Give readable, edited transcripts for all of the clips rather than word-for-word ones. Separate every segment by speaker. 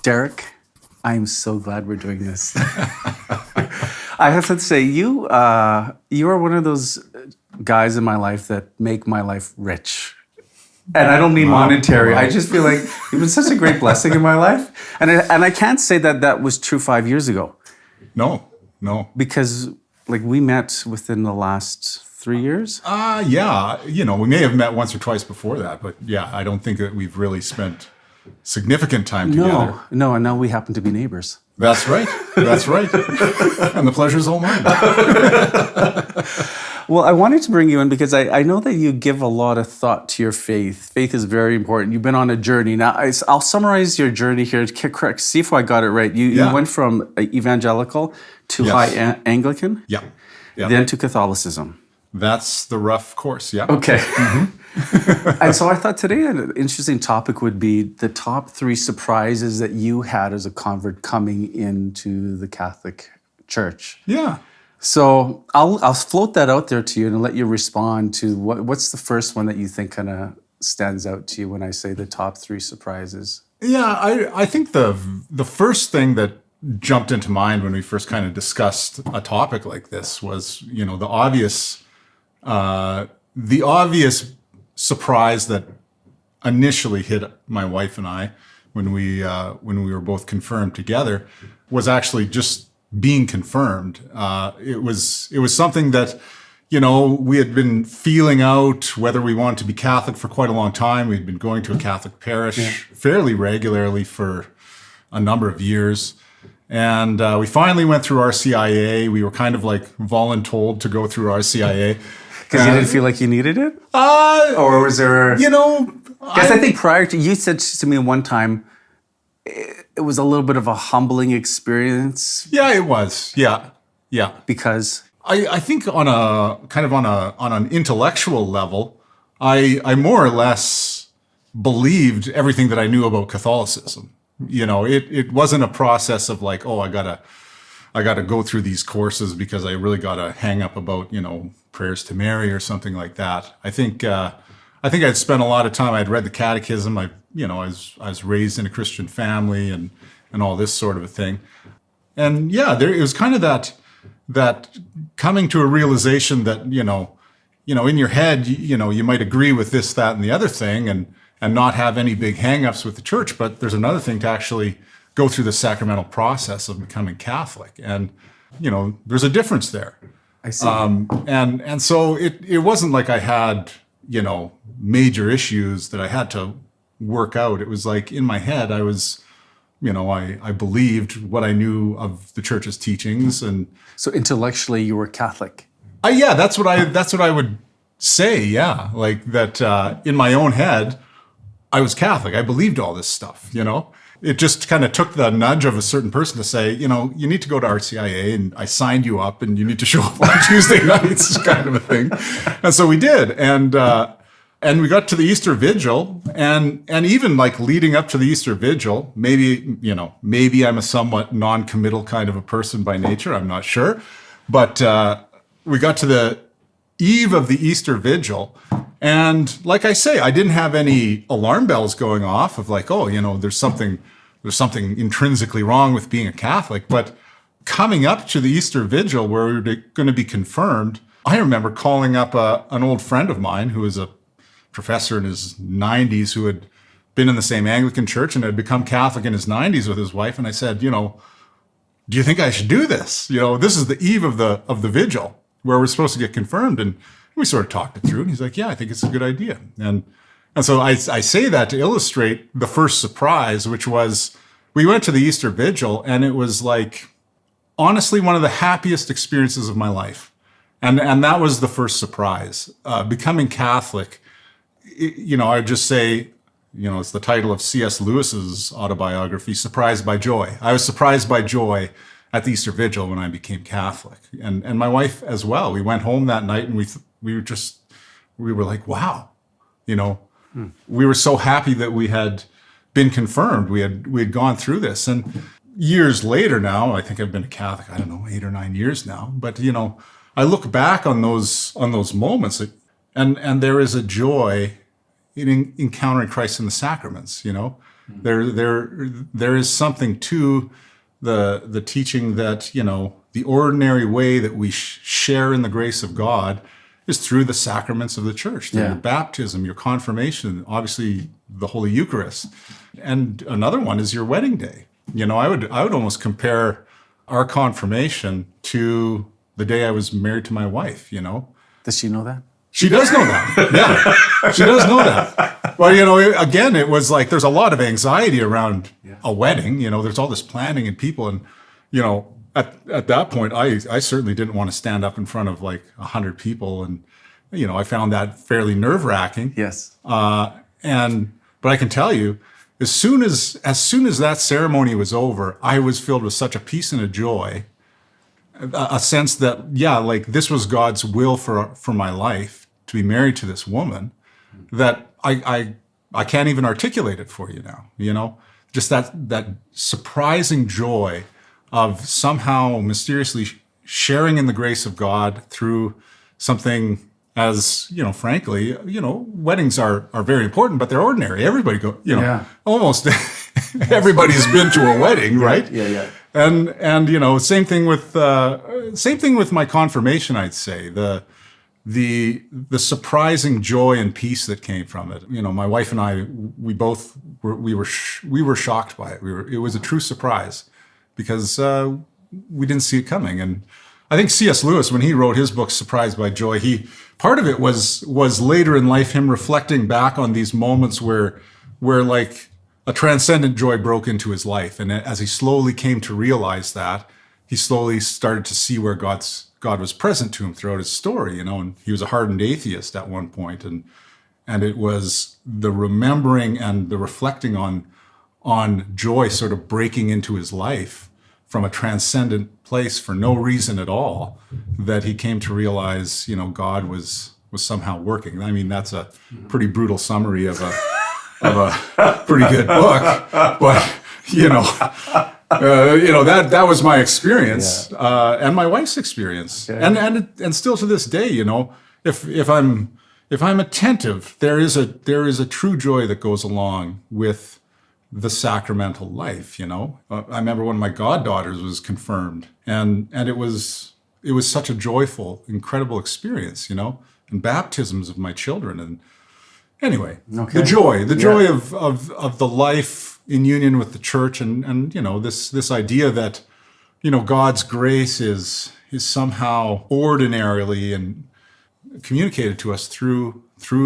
Speaker 1: Derek, I'm so glad we're doing this. I have to say, you are one of those guys in my life that make my life rich. And I don't mean monetary. I just feel like you've been such a great blessing in my life. And I can't say that was true 5 years ago.
Speaker 2: No.
Speaker 1: Because we met within the last 3 years.
Speaker 2: Yeah. We may have met once or twice before that, but yeah, I don't think that we've really spent significant time together.
Speaker 1: No, and now we happen to be neighbors.
Speaker 2: That's right. And the pleasure's all mine.
Speaker 1: Well, I wanted to bring you in because I know that you give a lot of thought to your faith. Faith is very important. You've been on a journey. Now, I'll summarize your journey here. Correct. See if I got it right. You went from evangelical to high Anglican.
Speaker 2: Yeah.
Speaker 1: Then to Catholicism.
Speaker 2: That's the rough course, yeah.
Speaker 1: Okay. Mm-hmm. And so I thought today an interesting topic would be the top 3 surprises that you had as a convert coming into the Catholic Church.
Speaker 2: Yeah.
Speaker 1: So I'll float that out there to you and let you respond to what's the first one that you think kind of stands out to you when I say the top 3 surprises.
Speaker 2: Yeah, I think the first thing that jumped into mind when we first kind of discussed a topic like this was, the obvious surprise that initially hit my wife and I when we were both confirmed together was actually just being confirmed. It was something that, we had been feeling out whether we wanted to be Catholic for quite a long time. We'd been going to a Catholic parish fairly regularly for a number of years. And we finally went through RCIA. We were kind of like voluntold to go through RCIA.
Speaker 1: Because you didn't feel like you needed it? Or was there... Because I think prior to... You said to me one time, it was a little bit of a humbling experience.
Speaker 2: Yeah, it was. Yeah.
Speaker 1: Because...
Speaker 2: I think on an intellectual level, I more or less believed everything that I knew about Catholicism. It wasn't a process of like, I gotta go through these courses because I really gotta hang up about, prayers to Mary or something like that. I think I'd spent a lot of time. I'd read the Catechism. I was raised in a Christian family and all this sort of a thing. And yeah, it was kind of that coming to a realization that, in your head, you might agree with this, that, and the other thing and not have any big hang-ups with the church. But there's another thing to actually go through the sacramental process of becoming Catholic. And, there's a difference there.
Speaker 1: I see.
Speaker 2: And so it wasn't like I had, major issues that I had to work out. It was like in my head, I was, I believed what I knew of the church's teachings. And
Speaker 1: so intellectually you were Catholic.
Speaker 2: Yeah, that's what I would say. Yeah. Like that, in my own head, I was Catholic. I believed all this stuff, It just kind of took the nudge of a certain person to say, you need to go to RCIA and I signed you up and you need to show up on Tuesday nights kind of a thing. And so we did. And we got to the Easter Vigil and even like leading up to the Easter Vigil, maybe I'm a somewhat non-committal kind of a person by nature. I'm not sure. But we got to the eve of the Easter Vigil. And like I say, I didn't have any alarm bells going off of like, there's something intrinsically wrong with being a Catholic. But coming up to the Easter Vigil where we were going to be confirmed, I remember calling up an old friend of mine who was a professor in his 90s who had been in the same Anglican church and had become Catholic in his 90s with his wife. And I said, do you think I should do this? This is the eve of the vigil where we're supposed to get confirmed. And we sort of talked it through. And he's like, yeah, I think it's a good idea. And so I say that to illustrate the first surprise, which was we went to the Easter Vigil and it was like, honestly, one of the happiest experiences of my life. And that was the first surprise. Becoming Catholic, I would just say, it's the title of C.S. Lewis's autobiography, Surprised by Joy. I was surprised by joy at the Easter Vigil when I became Catholic. And my wife as well. We went home that night and we were like, wow, we were so happy that we had been confirmed. We had gone through this. And years later now, I think I've been a Catholic, 8 or 9 years now. But, I look back on those moments and there is a joy in encountering Christ in the sacraments, There is something to the teaching that, the ordinary way that we share in the grace of God is through the sacraments of the church, through your baptism, your confirmation, obviously the Holy Eucharist. And another one is your wedding day. I would almost compare our confirmation to the day I was married to my wife,
Speaker 1: Does she know that?
Speaker 2: She does know that. Yeah, she does know that. Well, again, it was like there's a lot of anxiety around a wedding. There's all this planning and people, and at that point, I certainly didn't want to stand up in front of like 100 people, and I found that fairly nerve-wracking.
Speaker 1: Yes.
Speaker 2: But I can tell you, as soon as that ceremony was over, I was filled with such a peace and a joy, a sense that like this was God's will for my life, to be married to this woman, that I can't even articulate it for you now. Just that surprising joy of somehow mysteriously sharing in the grace of God through something as, frankly, weddings are very important, but they're ordinary. Everybody almost everybody's been to a wedding, right?
Speaker 1: Yeah.
Speaker 2: And same thing with my confirmation, I'd say. The surprising joy and peace that came from it. My wife and I, we were shocked by it. It was a true surprise because we didn't see it coming. And I think C.S. Lewis, when he wrote his book Surprised by Joy, part of it was later in life him reflecting back on these moments where like a transcendent joy broke into his life, and as he slowly came to realize that, he slowly started to see where God was present to him throughout his story, and he was a hardened atheist at one point, and it was the remembering and the reflecting on joy sort of breaking into his life from a transcendent place for no reason at all, that he came to realize, God was somehow working. I mean, that's a pretty brutal summary of a pretty good book, but that was my experience, and my wife's experience, and still to this day, if I'm attentive, there is a true joy that goes along with the sacramental life. I remember when my goddaughters was confirmed, and it was such a joyful, incredible experience, and baptisms of my children, and anyway, the joy of the life in union with the church, and this idea that God's grace is somehow ordinarily and communicated to us through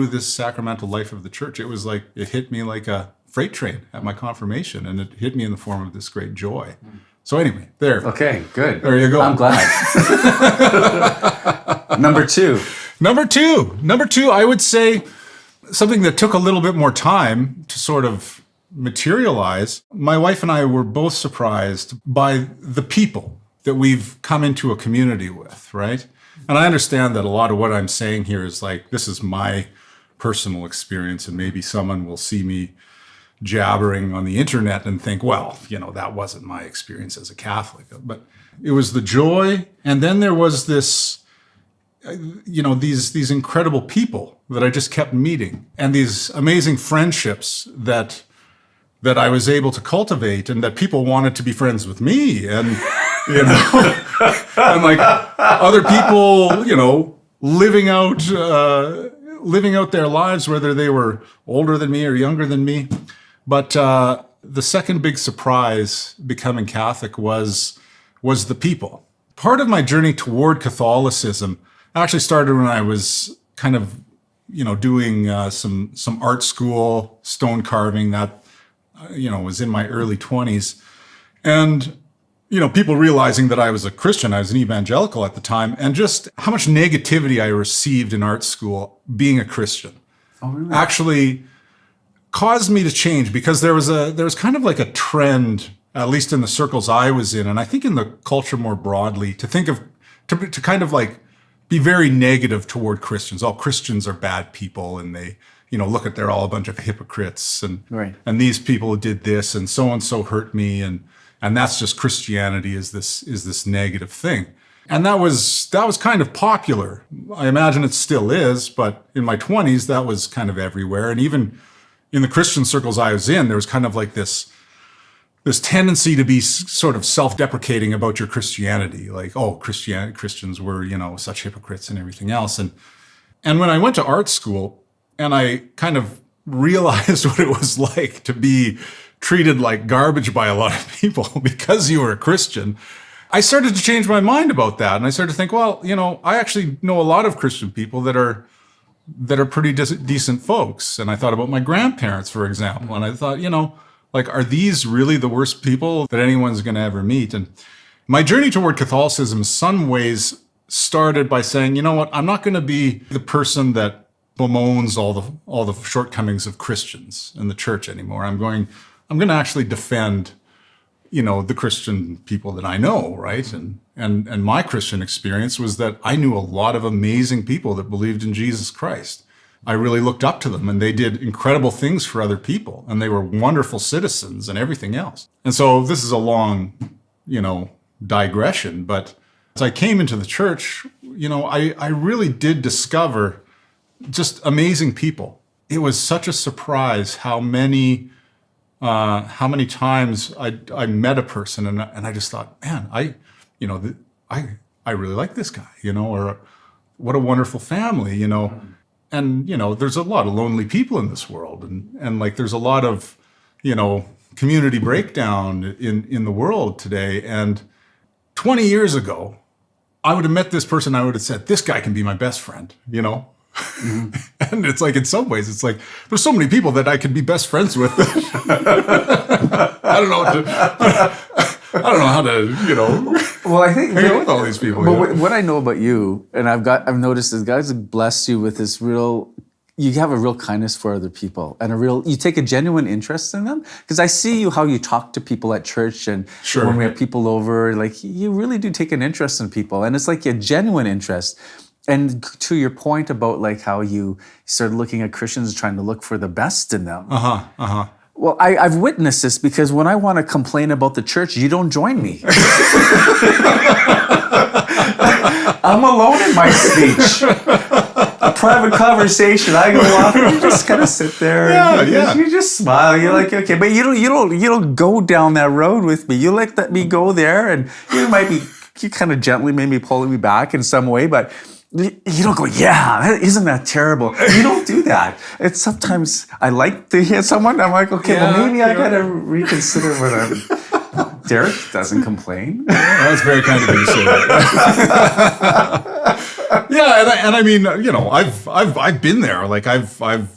Speaker 2: this sacramental life of the church. It was like it hit me like a freight train at my confirmation, and it hit me in the form of this great joy. So anyway, there.
Speaker 1: Okay, good.
Speaker 2: There you go.
Speaker 1: I'm glad. Number two, I would say something that took a little bit more time to sort of materialize. My wife and I were both surprised by the people that we've come into a community with, right? And I understand that a lot of what I'm saying here is like, this is my personal experience, and maybe someone will see me jabbering on the internet and think, well, that wasn't my experience as a Catholic. But it was the joy, and then there was this, these incredible people that I just kept meeting, and these amazing friendships that I was able to cultivate, and that people wanted to be friends with me, and and like other people, living out their lives, whether they were older than me or younger than me. But the second big surprise becoming Catholic was the people. Part of my journey toward Catholicism actually started when I was kind of, doing some art school, stone carving that, was in my early 20s. And, people realizing that I was a Christian, I was an evangelical at the time, and just how much negativity I received in art school being a Christian. Oh, really?
Speaker 2: Actually caused me to change, because there was kind of like a trend, at least in the circles I was in, and I think in the culture more broadly, to kind of like be very negative toward Christians. All Christians are bad people, and they, look at they're all a bunch of hypocrites, and
Speaker 1: right.
Speaker 2: And these people did this, and so hurt me, and that's just Christianity is this negative thing. And that was kind of popular. I imagine it still is, but in my 20s, that was kind of everywhere. And in the Christian circles I was in, there was kind of like this tendency to be sort of self-deprecating about your Christianity, like, oh, Christians were, such hypocrites and everything else. And when I went to art school and I kind of realized what it was like to be treated like garbage by a lot of people because you were a Christian, I started to change my mind about that. And I started to think, well, I actually know a lot of Christian people that are pretty decent folks. And I thought about my grandparents, for example. And I thought, like, are these really the worst people that anyone's going to ever meet? And my journey toward Catholicism in some ways started by saying, you know what, I'm not going to be the person that bemoans all the shortcomings of Christians in the church anymore. I'm going to actually defend, the Christian people that I know, right? And my Christian experience was that I knew a lot of amazing people that believed in Jesus Christ. I really looked up to them, and they did incredible things for other people, and they were wonderful citizens and everything else. And so this is a long, digression, but as I came into the church, I really did discover just amazing people. It was such a surprise how many times I met a person and I just thought, man, I really like this guy, or what a wonderful family, And, there's a lot of lonely people in this world. And like, there's a lot of, community breakdown in the world today. And 20 years ago, I would have met this person. I would have said, this guy can be my best friend, Mm-hmm. And it's like, in some ways, it's like, there's so many people that I could be best friends with. I don't know how to,
Speaker 1: Well, I think
Speaker 2: hang out with all these people.
Speaker 1: But what I know about you, and I've noticed is God has blessed you with this you have a real kindness for other people and you take a genuine interest in them. Because I see how you talk to people at church and
Speaker 2: Sure.
Speaker 1: when we have people over, like you really do take an interest in people, and it's like a genuine interest. And to your point about like how you started looking at Christians and trying to look for the best in them. Well, I've witnessed this because when I want to complain about the church, you don't join me. I'm alone in my speech. A private conversation. I go off and you just kind of sit there. And you just smile. You're like, okay, but you don't go down that road with me. You let me go there, and you kind of gently maybe pulling me back in some way, but you don't go, isn't that terrible? You don't do that. It's sometimes I like to hear someone. I'm like, okay, well maybe I gotta reconsider what I'm. Derek doesn't complain.
Speaker 2: That's very kind of you to say that. And I mean, I've been there. Like I've and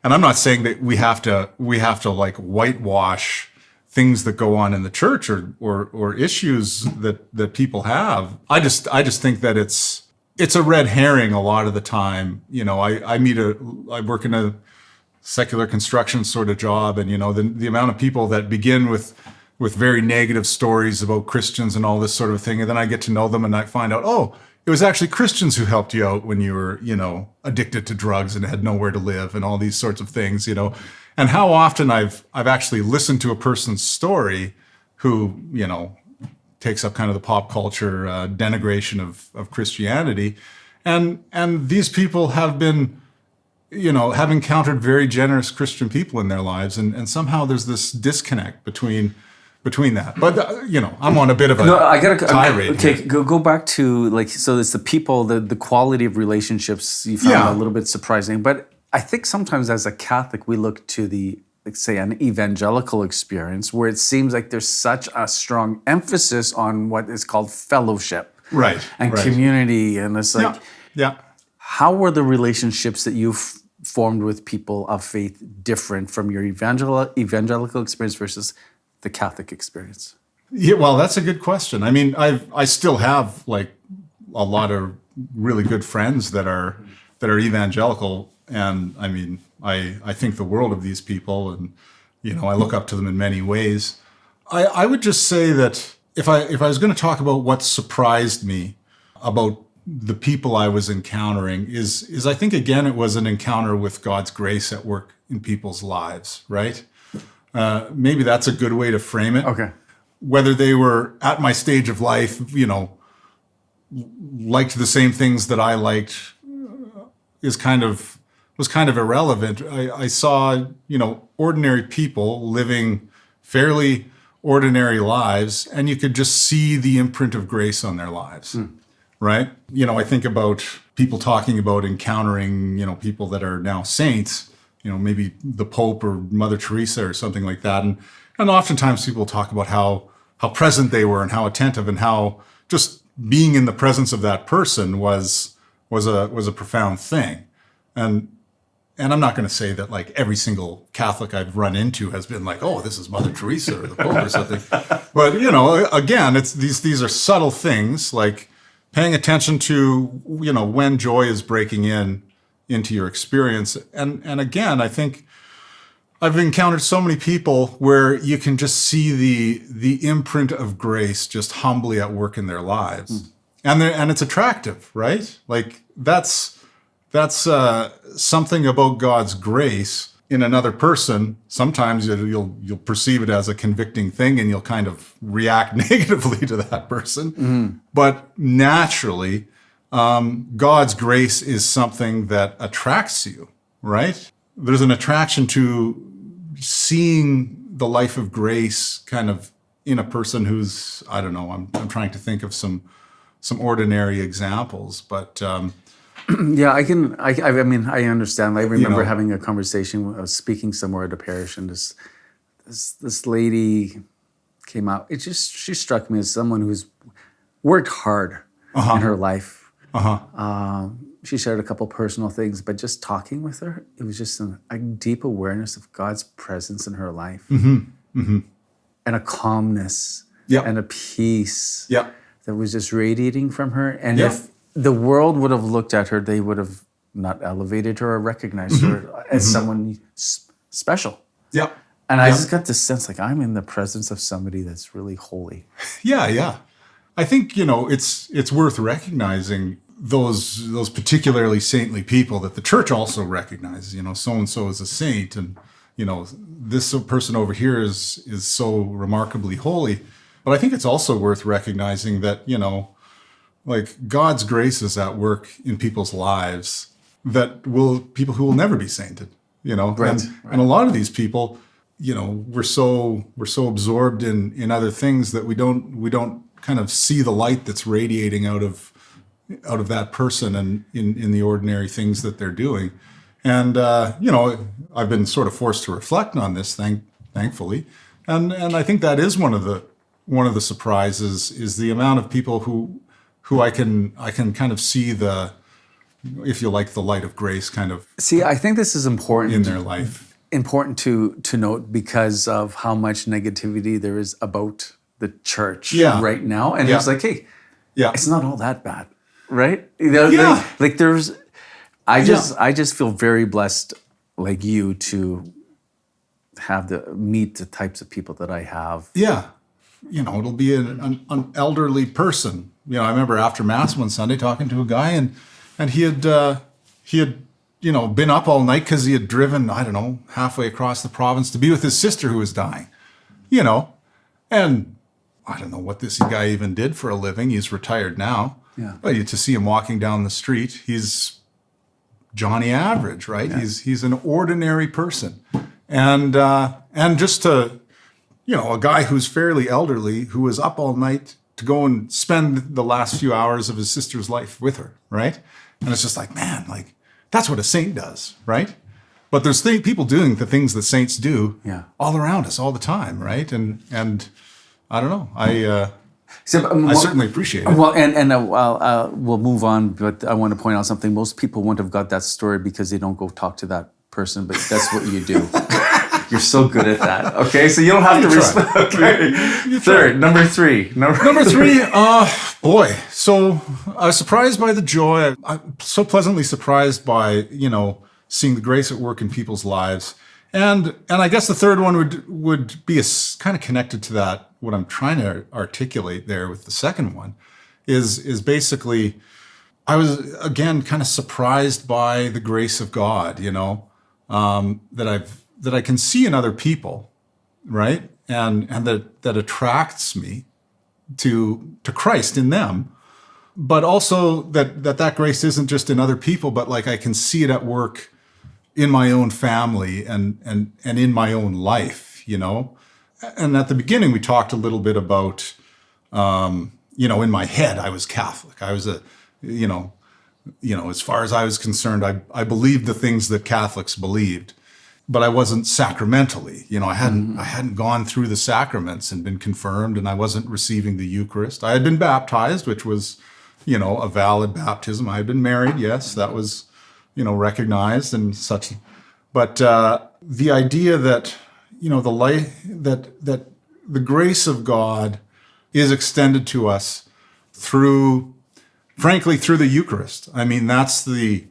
Speaker 2: I'm not saying that we have to like whitewash things that go on in the church or issues that people have. I just think that it's a red herring a lot of the time. I work in a secular construction sort of job, and the amount of people that begin with very negative stories about Christians and all this sort of thing, and then I get to know them and I find out, oh, it was actually Christians who helped you out when you were, addicted to drugs and had nowhere to live and all these sorts of things, And how often I've actually listened to a person's story who, takes up kind of the pop culture denigration of Christianity. And these people have been, have encountered very generous Christian people in their lives. And somehow there's this disconnect between that. But, I'm on a bit of a tirade.
Speaker 1: Okay, go back to, so it's the people, the quality of relationships you found a little bit surprising. But I think sometimes as a Catholic, we look to an evangelical experience where it seems like there's such a strong emphasis on what is called fellowship.
Speaker 2: Right.
Speaker 1: And community. And it's like, how were the relationships that you've formed with people of faith different from your evangelical experience versus the Catholic experience?
Speaker 2: Yeah, well, that's a good question. I mean, I still have like a lot of really good friends that are evangelical, and I mean, I think the world of these people, and I look up to them in many ways. I would just say that if I was going to talk about what surprised me about the people I was encountering is I think again it was an encounter with God's grace at work in people's lives, right? Maybe that's a good way to frame it.
Speaker 1: Okay.
Speaker 2: Whether they were at my stage of life, liked the same things that I liked is kind of was kind of irrelevant. I saw, ordinary people living fairly ordinary lives, and you could just see the imprint of grace on their lives, right? I think about people talking about encountering, people that are now saints, maybe the Pope or Mother Teresa or something like that. And oftentimes people talk about how present they were and how attentive and how just being in the presence of that person was a profound thing. And I'm not going to say that like every single Catholic I've run into has been like, oh, this is Mother Teresa or the Pope or something. But, again, it's these are subtle things like paying attention to, when joy is breaking into your experience. And again, I think I've encountered so many people where you can just see the imprint of grace just humbly at work in their lives. And it's attractive, right? Like that's something about God's grace in another person. Sometimes you'll perceive it as a convicting thing and you'll kind of react negatively to that person. But naturally, God's grace is something that attracts you, right? There's an attraction to seeing the life of grace kind of in a person who's, I don't know, I'm trying to think of some ordinary examples, but
Speaker 1: yeah, I understand. I remember having a conversation. I was speaking somewhere at a parish, and this lady came out. She struck me as someone who's worked hard in her life. She shared a couple personal things, but just talking with her, it was just a deep awareness of God's presence in her life, and a calmness and a peace that was just radiating from her. And if the world would have looked at her, they would have not elevated her or recognized her as someone special.
Speaker 2: Yeah.
Speaker 1: And I just got this sense like I'm in the presence of somebody that's really holy.
Speaker 2: Yeah. I think, it's worth recognizing those particularly saintly people that the church also recognizes, so-and-so is a saint, and, this person over here is so remarkably holy. But I think it's also worth recognizing that, like God's grace is at work in people's lives people who will never be sainted,
Speaker 1: Right.
Speaker 2: And a lot of these people, we're so absorbed in other things that we don't kind of see the light that's radiating out of that person and in the ordinary things that they're doing. And, I've been sort of forced to reflect on this thing, thankfully. And I think that is one of the surprises is the amount of people who I can kind of see if you like, the light of grace kind of.
Speaker 1: See, I think this is important
Speaker 2: in their life.
Speaker 1: Important to note because of how much negativity there is about the church right now. And it's like, hey, it's not all that bad, right? Like there's, I just feel very blessed, like you, to meet the types of people that I have.
Speaker 2: Yeah. It'll be an elderly person. I remember after Mass one Sunday talking to a guy and he had been up all night because he had driven, I don't know, halfway across the province to be with his sister who was dying, and I don't know what this guy even did for a living. He's retired now.
Speaker 1: Yeah.
Speaker 2: But to see him walking down the street, he's Johnny Average, right? Yeah. He's an ordinary person. And just to, a guy who's fairly elderly who was up all night to go and spend the last few hours of his sister's life with her, right? And it's just like, man, like that's what a saint does, right? But there's people doing the things that saints do all around us all the time, right? And I don't know. I certainly appreciate it.
Speaker 1: Well, and we'll move on, but I want to point out something. Most people wouldn't have got that story because they don't go talk to that person, but that's what you do. You're so good at that. Okay, so you don't have to respond. Okay. Number three.
Speaker 2: Number three, boy. So I was surprised by the joy. I'm so pleasantly surprised by, seeing the grace at work in people's lives. And I guess the third one would be kind of connected to that. What I'm trying to articulate there with the second one is basically, I was again kind of surprised by the grace of God, that I can see in other people, right? And that attracts me to Christ in them, but also that grace isn't just in other people, but like I can see it at work in my own family and in my own life, And at the beginning, we talked a little bit about, in my head, I was Catholic. I was as far as I was concerned, I believed the things that Catholics believed, but I wasn't sacramentally. I hadn't gone through the sacraments and been confirmed, and I wasn't receiving the Eucharist. I had been baptized, which was, a valid baptism. I had been married. Yes, that was, recognized and such. But the idea that, the light, that the grace of God is extended to us through the Eucharist. I mean, that's the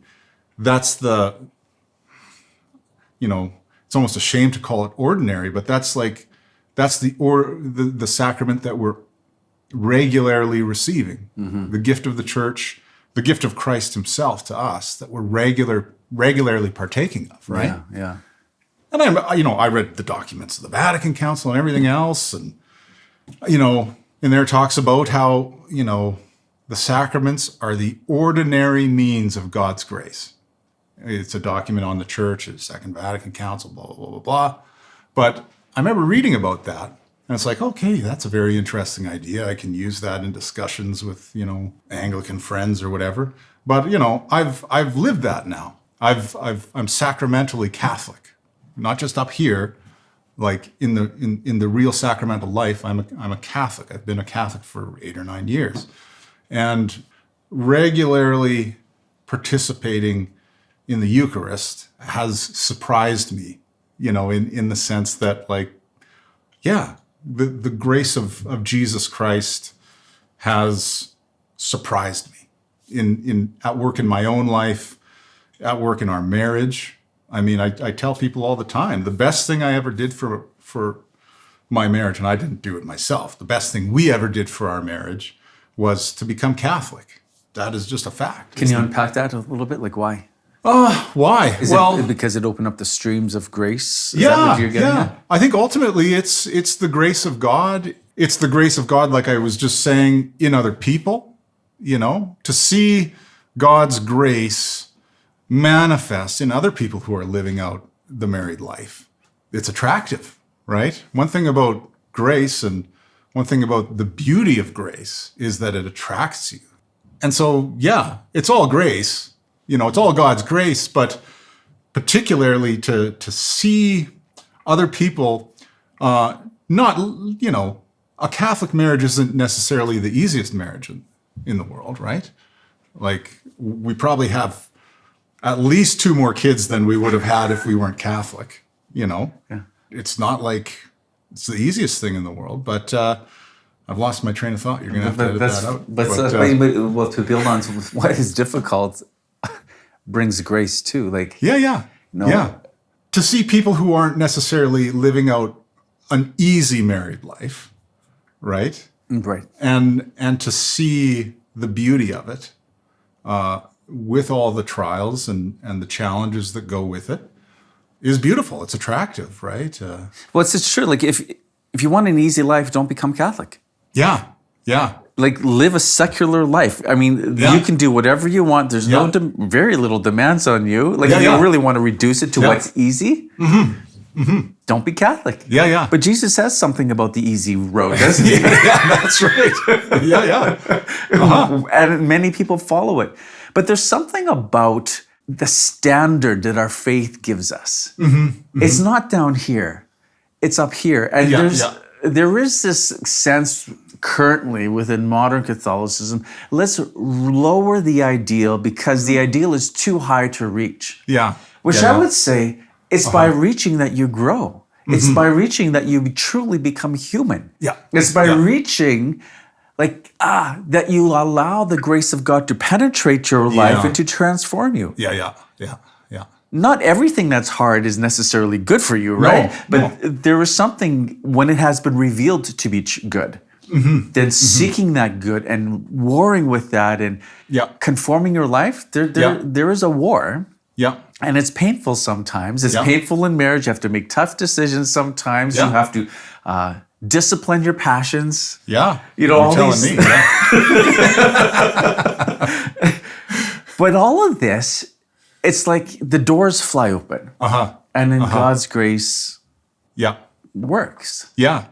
Speaker 2: it's almost a shame to call it ordinary, but that's the sacrament that we're regularly receiving. The gift of the church, the gift of Christ himself to us that we're regularly partaking of, right?
Speaker 1: Yeah.
Speaker 2: And I read the documents of the Vatican Council and everything else, and in there it talks about how, the sacraments are the ordinary means of God's grace. It's a document on the church, the Second Vatican Council, blah, blah, blah, blah, blah. But I remember reading about that, and it's like, okay, that's a very interesting idea. I can use that in discussions with, Anglican friends or whatever. But, I've lived that now. I'm sacramentally Catholic, not just up here, like in the real sacramental life. I'm a Catholic. I've been a Catholic for 8 or 9 years, and regularly participating in the Eucharist has surprised me, in the sense that, the grace of Jesus Christ has surprised me at work in my own life, at work in our marriage. I mean, I tell people all the time, the best thing I ever did for my marriage, and I didn't do it myself, the best thing we ever did for our marriage was to become Catholic. That is just a fact.
Speaker 1: Can you unpack that a little bit? Like, why?
Speaker 2: Why?
Speaker 1: Is it because it opened up the streams of grace? Is that what you're getting at?
Speaker 2: I think ultimately it's the grace of God. It's the grace of God, like I was just saying, in other people, to see God's grace manifest in other people who are living out the married life. It's attractive, right? One thing about grace and one thing about the beauty of grace is that it attracts you. And so, it's all grace. It's all God's grace, but particularly to see other people, a Catholic marriage isn't necessarily the easiest marriage in the world, right? Like, we probably have at least 2 more kids than we would have had if we weren't Catholic, Yeah. It's not like it's the easiest thing in the world, but I've lost my train of thought. You're going to have to edit that out.
Speaker 1: But to build on to what is difficult brings grace too. Like,
Speaker 2: to see people who aren't necessarily living out an easy married life, right?
Speaker 1: Right.
Speaker 2: And to see the beauty of it, with all the trials and the challenges that go with it, is beautiful. It's attractive, right?
Speaker 1: It's true. Like, if you want an easy life, don't become Catholic.
Speaker 2: Yeah.
Speaker 1: Like, live a secular life. I mean, you can do whatever you want. There's very little demands on you. Like, if you really want to reduce it to what's easy, don't be Catholic.
Speaker 2: Yeah.
Speaker 1: But Jesus says something about the easy road, doesn't he?
Speaker 2: That's right.
Speaker 1: And many people follow it. But there's something about the standard that our faith gives us. It's not down here. It's up here. And there is this sense currently within modern Catholicism, let's lower the ideal because the ideal is too high to reach. Which I would say it's by reaching that you grow. It's by reaching that you truly become human. It's by reaching that you allow the grace of God to penetrate your life and to transform you.
Speaker 2: Yeah.
Speaker 1: Not everything that's hard is necessarily good for you, right? But there is something when it has been revealed to be good. Then seeking that good and warring with that and conforming your life, there is a war. And it's painful sometimes. It's painful in marriage. You have to make tough decisions sometimes. You have to discipline your passions.
Speaker 2: You're
Speaker 1: all
Speaker 2: telling
Speaker 1: these.
Speaker 2: Me.
Speaker 1: But all of this, it's like the doors fly open. And then God's grace
Speaker 2: Yeah.
Speaker 1: works.
Speaker 2: Yeah.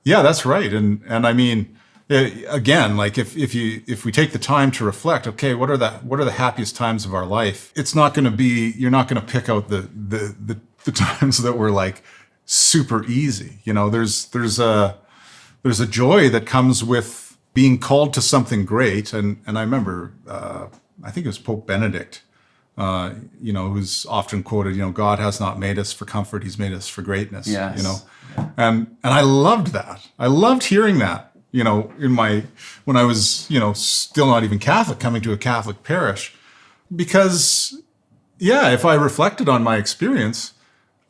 Speaker 2: Yeah, that's right. And I mean, again, like if we take the time to reflect, okay, what are the happiest times of our life? It's not going to be, you're not going to pick out the times that were like super easy. You know, there's a joy that comes with being called to something great. And I remember, I think it was Pope Benedict, who's often quoted, God has not made us for comfort, he's made us for greatness.
Speaker 1: Yes.
Speaker 2: And I loved that. I loved hearing that, when I was, still not even Catholic, coming to a Catholic parish, because if I reflected on my experience,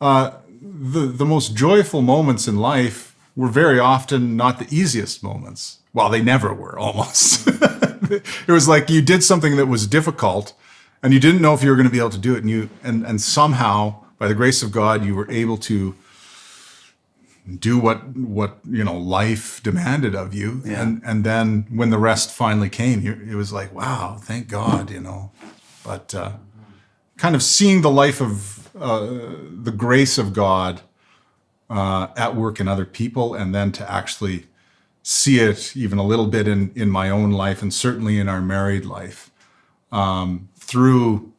Speaker 2: the most joyful moments in life were very often not the easiest moments. Well, they never were, almost. It was like you did something that was difficult and you didn't know if you were going to be able to do it. And somehow, by the grace of God, you were able to do what life demanded of you.
Speaker 1: Yeah.
Speaker 2: And then when the rest finally came, it was like, wow, thank God, But kind of seeing the life of the grace of God at work in other people, and then to actually see it even a little bit in my own life, and certainly in our married life, through,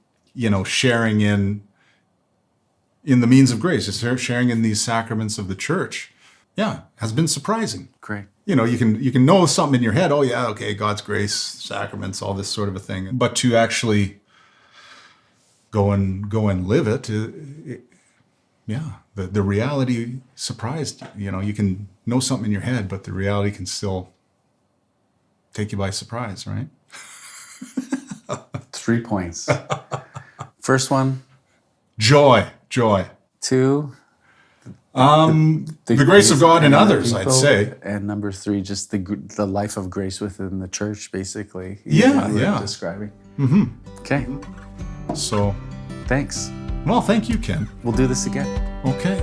Speaker 2: sharing in the means of grace, just sharing in these sacraments of the church, has been surprising.
Speaker 1: Great.
Speaker 2: You can know something in your head, oh yeah, okay, God's grace, sacraments, all this sort of a thing. But to actually go and live it, the reality surprised. You can know something in your head, but the reality can still take you by surprise, right?
Speaker 1: 3 points. First one.
Speaker 2: Joy.
Speaker 1: 2.
Speaker 2: The grace of God in others, I'd say.
Speaker 1: And number 3, just the life of grace within the church, basically.
Speaker 2: Yeah.
Speaker 1: Describing.
Speaker 2: Mm-hmm.
Speaker 1: Okay.
Speaker 2: So.
Speaker 1: Thanks.
Speaker 2: Well, thank you, Ken.
Speaker 1: We'll do this again.
Speaker 2: Okay.